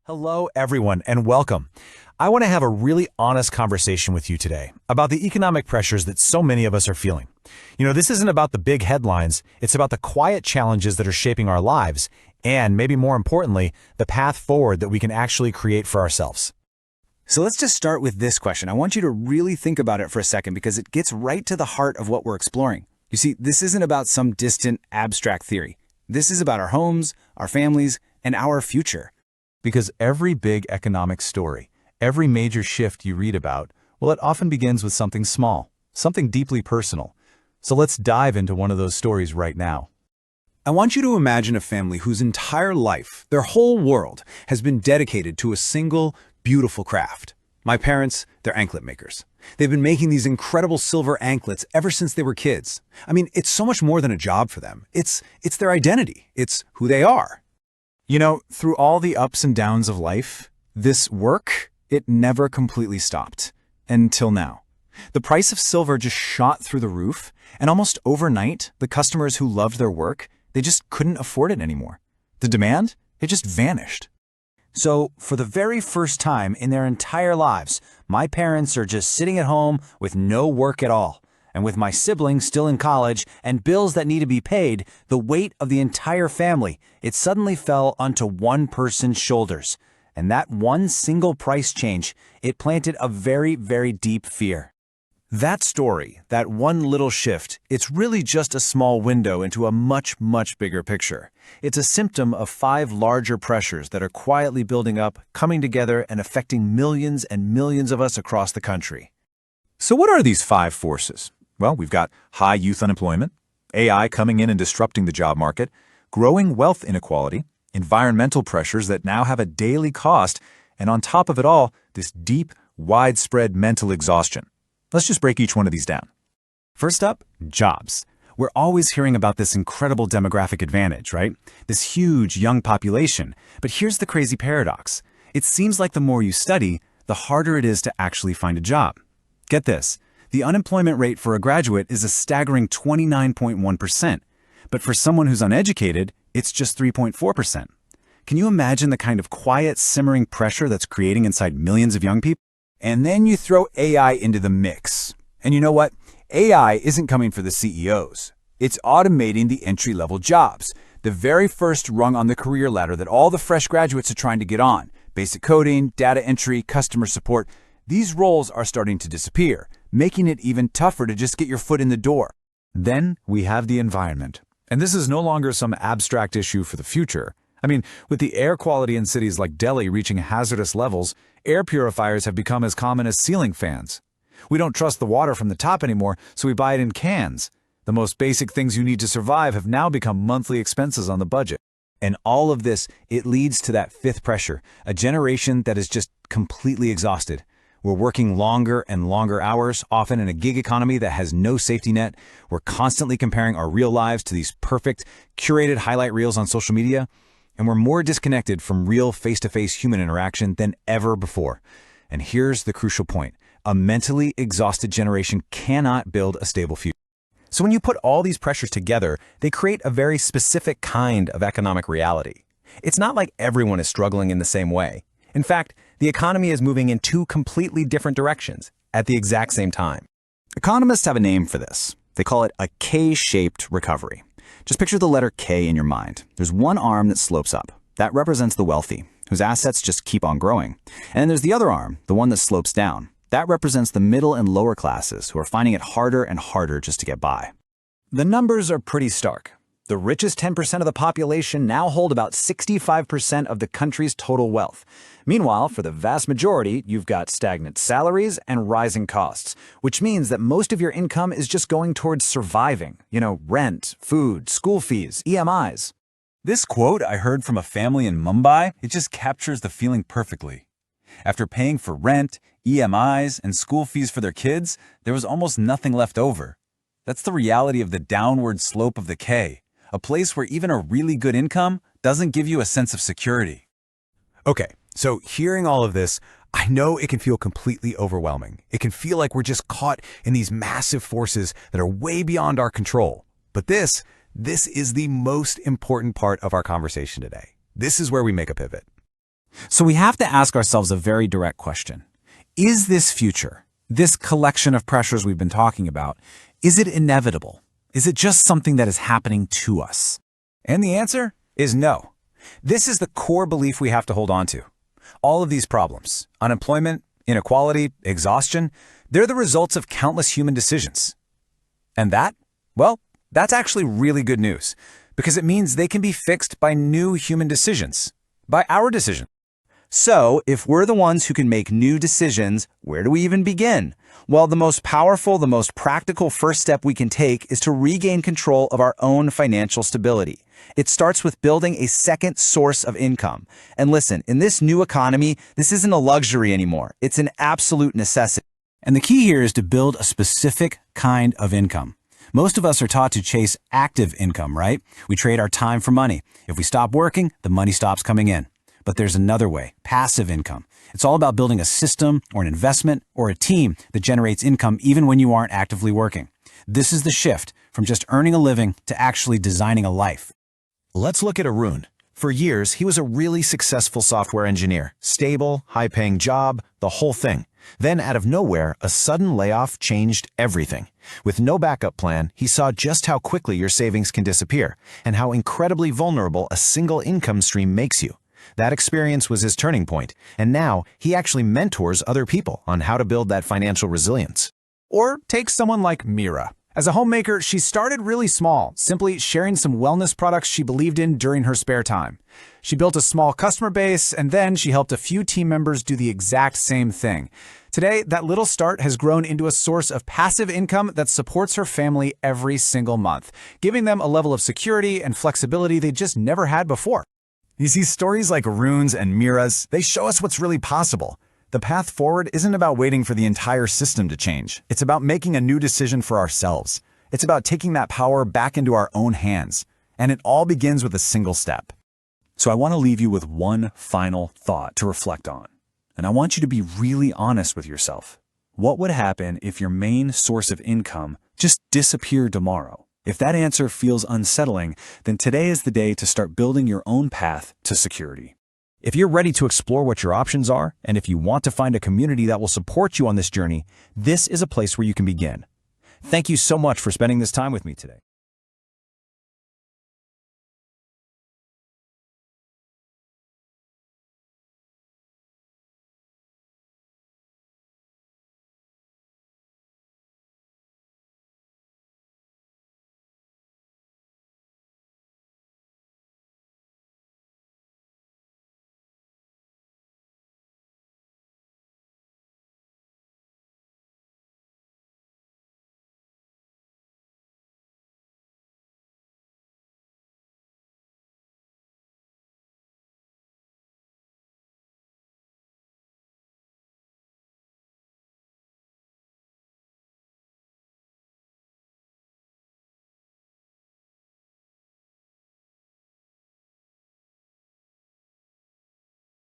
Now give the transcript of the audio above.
Hello, everyone, and welcome. I want to have a really honest conversation with you today about the economic pressures that so many of us are feeling. This isn't about the big headlines. It's about the quiet challenges that are shaping our lives and, maybe more importantly, the path forward that we can actually create for ourselves. So let's just start with this question. I want you to really think about it for a second because it gets right to the heart of what we're exploring. You see, this isn't about some distant, abstract theory. This is about our homes, our families, and our future. Because every big economic story, every major shift you read about, well, it often begins with something small, something deeply personal. So let's dive into one of those stories right now. I want you to imagine a family whose entire life, their whole world, has been dedicated to a single, beautiful craft. My parents, they're anklet makers. They've been making these incredible silver anklets ever since they were kids. I mean, it's so much more than a job for them. It's their identity. It's who they are. Through all the ups and downs of life, this work, it never completely stopped. Until now. The price of silver just shot through the roof, and almost overnight, the customers who loved their work, they just couldn't afford it anymore. The demand, it just vanished. So, for the very first time in their entire lives, my parents are just sitting at home with no work at all. And with my siblings still in college and bills that need to be paid, the weight of the entire family, it suddenly fell onto one person's shoulders. And that one single price change, it planted a very, very deep fear. That story, that one little shift, it's really just a small window into a much, much bigger picture. It's a symptom of 5 larger pressures that are quietly building up, coming together, and affecting millions and millions of us across the country. So what are these 5 forces? Well, we've got high youth unemployment, AI coming in and disrupting the job market, growing wealth inequality, environmental pressures that now have a daily cost, and on top of it all, this deep, widespread mental exhaustion. Let's just break each one of these down. First up, jobs. We're always hearing about this incredible demographic advantage, right? This huge young population. But here's the crazy paradox. It seems like the more you study, the harder it is to actually find a job. Get this. The unemployment rate for a graduate is a staggering 29.1%, but for someone who's uneducated, it's just 3.4%. Can you imagine the kind of quiet, simmering pressure that's creating inside millions of young people? And then you throw AI into the mix. And you know what? AI isn't coming for the CEOs. It's automating the entry-level jobs, the very first rung on the career ladder that all the fresh graduates are trying to get on. Basic coding, data entry, customer support. These roles are starting to disappear, making it even tougher to just get your foot in the door. Then we have the environment. And this is no longer some abstract issue for the future. With the air quality in cities like Delhi reaching hazardous levels, air purifiers have become as common as ceiling fans. We don't trust the water from the top anymore, so we buy it in cans. The most basic things you need to survive have now become monthly expenses on the budget. And all of this, it leads to that 5th pressure, a generation that is just completely exhausted. We're working longer and longer hours, often in a gig economy that has no safety net. We're constantly comparing our real lives to these perfect, curated highlight reels on social media. And we're more disconnected from real face-to-face human interaction than ever before. And here's the crucial point. A mentally exhausted generation cannot build a stable future. So when you put all these pressures together, they create a very specific kind of economic reality. It's not like everyone is struggling in the same way. In fact, the economy is moving in 2 completely different directions at the exact same time. Economists have a name for this. They call it a K-shaped recovery. Just picture the letter K in your mind. There's one arm that slopes up. That represents the wealthy, whose assets just keep on growing. And then there's the other arm, the one that slopes down. That represents the middle and lower classes who are finding it harder and harder just to get by. The numbers are pretty stark. The richest 10% of the population now hold about 65% of the country's total wealth. Meanwhile, for the vast majority, you've got stagnant salaries and rising costs, which means that most of your income is just going towards surviving. Rent, food, school fees, EMIs. This quote I heard from a family in Mumbai, it just captures the feeling perfectly. After paying for rent, EMIs, and school fees for their kids, there was almost nothing left over. That's the reality of the downward slope of the K. A place where even a really good income doesn't give you a sense of security. Okay, so hearing all of this, I know it can feel completely overwhelming. It can feel like we're just caught in these massive forces that are way beyond our control. But this is the most important part of our conversation today. This is where we make a pivot. So we have to ask ourselves a very direct question. Is this future, this collection of pressures we've been talking about, is it inevitable? Is it just something that is happening to us? And the answer is no. This is the core belief we have to hold on to. All of these problems, unemployment, inequality, exhaustion, they're the results of countless human decisions. And that, well, that's actually really good news, because it means they can be fixed by new human decisions, by our decision. So, if we're the ones who can make new decisions, where do we even begin? Well, the most powerful, the most practical first step we can take is to regain control of our own financial stability. It starts with building a second source of income. And listen, in this new economy, this isn't a luxury anymore. It's an absolute necessity. And the key here is to build a specific kind of income. Most of us are taught to chase active income, right? We trade our time for money. If we stop working, the money stops coming in. But there's another way, passive income. It's all about building a system or an investment or a team that generates income even when you aren't actively working. This is the shift from just earning a living to actually designing a life. Let's look at Arun. For years, he was a really successful software engineer. Stable, high-paying job, the whole thing. Then, out of nowhere, a sudden layoff changed everything. With no backup plan, he saw just how quickly your savings can disappear and how incredibly vulnerable a single income stream makes you. That experience was his turning point, and now he actually mentors other people on how to build that financial resilience. Or take someone like Mira. As a homemaker, she started really small, simply sharing some wellness products she believed in during her spare time. She built a small customer base, and then she helped a few team members do the exact same thing. Today, that little start has grown into a source of passive income that supports her family every single month, giving them a level of security and flexibility they just never had before. You see, stories like Arun's and Mira's, they show us what's really possible. The path forward isn't about waiting for the entire system to change. It's about making a new decision for ourselves. It's about taking that power back into our own hands. And it all begins with a single step. So I want to leave you with one final thought to reflect on. And I want you to be really honest with yourself. What would happen if your main source of income just disappeared tomorrow? If that answer feels unsettling, then today is the day to start building your own path to security. If you're ready to explore what your options are, and if you want to find a community that will support you on this journey, this is a place where you can begin. Thank you so much for spending this time with me today.